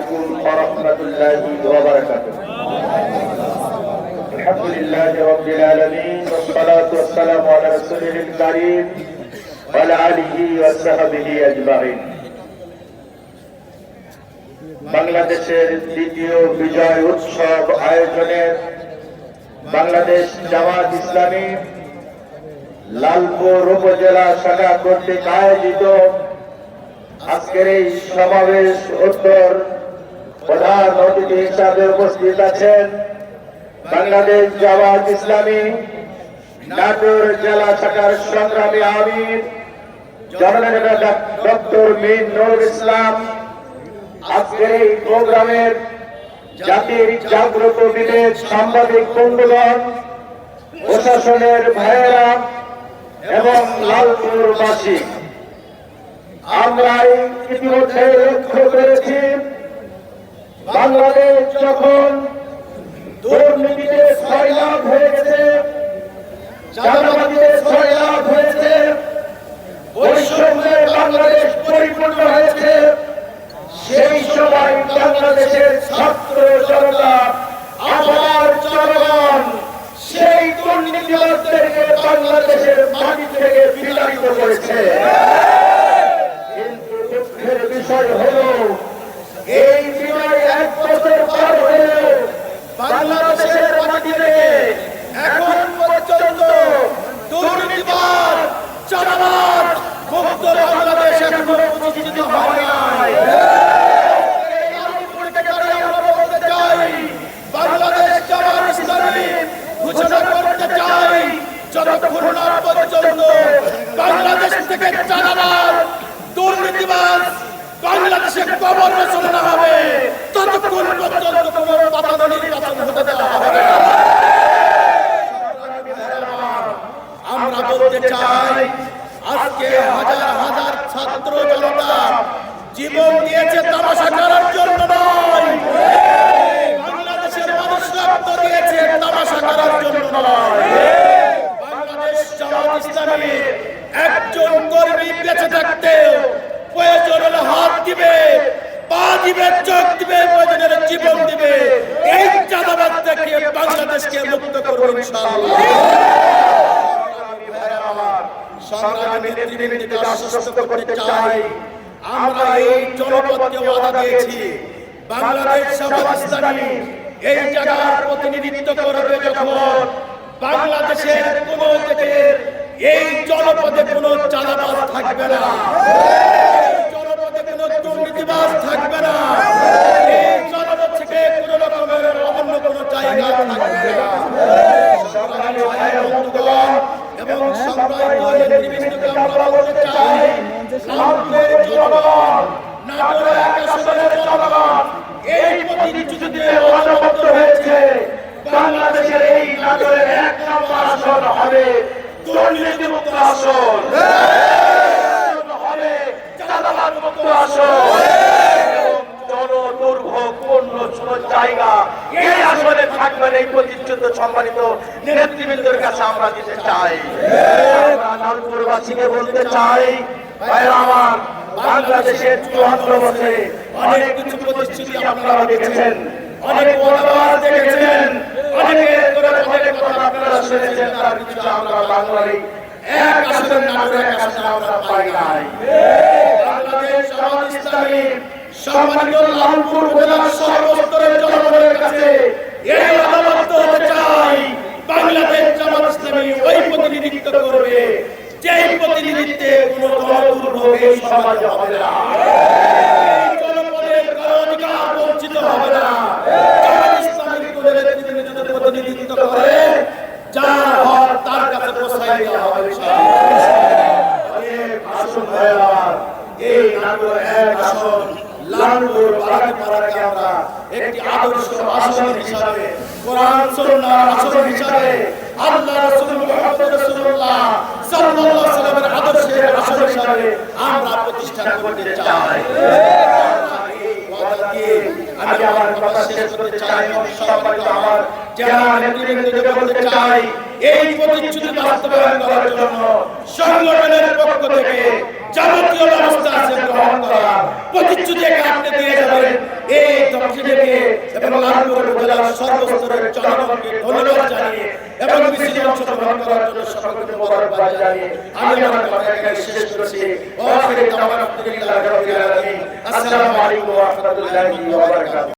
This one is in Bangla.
عليكم ورحمة الله وبركاته. الحمد لله رب العالمين والصلاة والسلام على رسوله الكريم وعلى آله وصحبه أجمعين. বাংলাদেশের দ্বিতীয় বিজয় উৎসব আয়োজনের বাংলাদেশ জামাত ইসলামী লালপুর উপজেলা শাখা কর্তৃক আয়োজিত আজকের এই সমাবেশ উত্তর প্রধান অতিথি হিসাবে উপস্থিত আছেন বাংলাদেশ জামাত ইসলামী নাটোর জেলা শাখার সংগ্রামী আমির জননেতা ডক্টর মীর নুরুল ইসলাম। আজকের এই প্রোগ্রামের জাতির জাগ্রত বিবেক সাংবাদিক বন্ধুগণ, প্রশাসনের ভাইয়েরা এবং লালপুরবাসী, আমরা ইতিমধ্যে লক্ষ্য করেছি বাংলাদেশ যখন দুর্নীতিতে সয়লাভ হয়ে গেছে, চাঁদাবাজিতে সয়লাভ হয়েছে, বৈষম্যে বাংলাদেশ পরিপূর্ণ হয়েছে, সেই সময় বাংলাদেশের ছাত্র জনতা আবার জনগণ সেই দুর্নীতিবাদদেরকে বাংলাদেশের মাটি থেকে বিতাড়িত করেছে। কিন্তু দুঃখের বিষয় হলো এই বিজয় 1 বছর পার হলেও বাংলাদেশের মাটি থেকে এখন পর্যন্ত দুর্নীতিবাদ চাঁদাবাজ মুক্ত বাংলাদেশ এখনো প্রতিষ্ঠিত হয় নাই। বাংলাদেশ জামাত ইসলামী ঘোষণা করতে চাই, যতক্ষণ না পর্যন্ত বাংলাদেশ থেকে চাঁদাবাজ দুর্নীতিবাজ বাংলাদেশের কবর রচনা হবে, ততক্ষণ পর্যন্ত কোনো বাধা নির্বাচন হতে দেওয়া হবে না। আমরা বলতে চাই, আজকে হাজার হাজার ছাত্র জনতা জীবন দিয়েছে তামাশা করার জন্য নয়, বাংলাদেশের মানুষ রক্ত দিয়েছে তামাশা করার জন্য নয়। বাংলাদেশ জামাত ইসলামী একজন কর্মী বেঁচে থাকতে প্রয়োজন হলে হাত দিবে, পা দিবে, চোখ দিবে, প্রয়োজনের জীবন দিবে, এই চাঁদাবাজ থেকে বাংলাদেশকে মুক্ত করবে ইনশাআল্লাহ। সংগ্রামী নেতৃবৃন্দকে আশ্বস্ত করতে চাই, আমরা এই জনপদকে ওয়াদা দিয়েছি, বাংলাদেশ জামাত ইসলামী এই জায়গার প্রতিনিধিত্ব করবে যখন বাংলাদেশের কোন থেকে এই জনপদে কোনো চাঁদাবাজ থাকবে না, জনপদে কোনো দুর্নীতিবাজ থাকবে না, এই জনপদ থেকে কোনো রকমের অন্য কোনো জায়গা থাকবে না। সংগ্রামী ভাই বন্ধুগণ এবং সংগ্রামী নেতৃবৃন্দকে আমরা বলতে চাই, লালপুরের জনগণ, নাটোরের আকাশের জনগণ এই প্রতিনিধিত্বে ঐক্যবদ্ধ হয়েছে। বাংলাদেশের এই নাটোরের 1 নম্বর আসন হবে দুর্নীতিমুক্ত আসন, হবে চাঁদাবাজ মুক্ত আসন, জনদুর্ভোগপূর্ণ জায়গা এই আসনে থাকবেন। এই প্রতিষ্ঠিত সম্মানিত নেতৃবৃন্দের কাছে আমরা দিতে চাই, আমরা লালপুরবাসীকে বলতে চাই, ভাইরা আমার, বাংলাদেশের 74 বছরে অনেক কিছু প্রতিশ্রুতি আপনারা দেখেছেন, অনেক ওয়াদা দেখেছেন, অনেক কথা আপনারা শুনেছেন, তার কিছু আমরা বাংলার এক আসনের নাটোরে এক আসনে আমরা পাই নাই। বাংলাদেশ জামাত ইসলামী সম্মানিত লালপুর উপজেলার সর্বস্তরের জনগণের কাছে এই আহ্বান হতে চাই, বাংলাদেশ জামাত ইসলামী ওই প্রতিনিধিত্ব করবে যেই প্রতিনিধিত্বে কোনো দলদুর্ভোগ এই সমাজে হবে না, জনপদের কারো অধিকার বঞ্চিত হবে না। জামাত ইসলামী প্রতিনিধিত্ব করে যার হক তার কাছে পৌঁছায় দেওয়া হবে। আসুন ভাইরা, এই নাটোর 1 আসন লালপুর বাগানপাড়াকে আমরা একটি আদর্শ আসন হিসাবে, কোরআন সুন্নাহর আসন হিসাবে, আল্লাহ রাসূল মুহাম্মদ রাসূলুল্লাহ সাল্লাল্লাহু আলাইহি ওয়াসাল্লামের আদর্শের আসন হিসাবে আমরা প্রতিষ্ঠা করতে চাই। আমি আমার কথা শেষ করতে চাই, সম্মানিত আমার যারা নেতৃবৃন্দকে বলতে চাই, এই প্রতিশ্রুতি বাস্তবায়ন করার জন্য সংগঠনের পক্ষ থেকে যাবতীয় ব্যবস্থা আছে গ্রহণ করা, প্রতিশ্রুতি আপনি দিয়ে যাবেন, এই এবং লালপুর উপজেলার সর্বস্তরের জনগণকে ধন্যবাদ জানিয়ে এবং মিছিলে অংশগ্রহণ করার জন্য সকলকে মোবারকবাদ জানিয়ে আমি আমার কথা এখানে শেষ করছি। ওয়া আখিরু দাওয়ানা আলহামদুলিল্লাহি রাব্বিল আলামিন। আসসালামু আলাইকুম ওয়া রাহমাতুল্লাহি ওয়া বারাকাতুহু।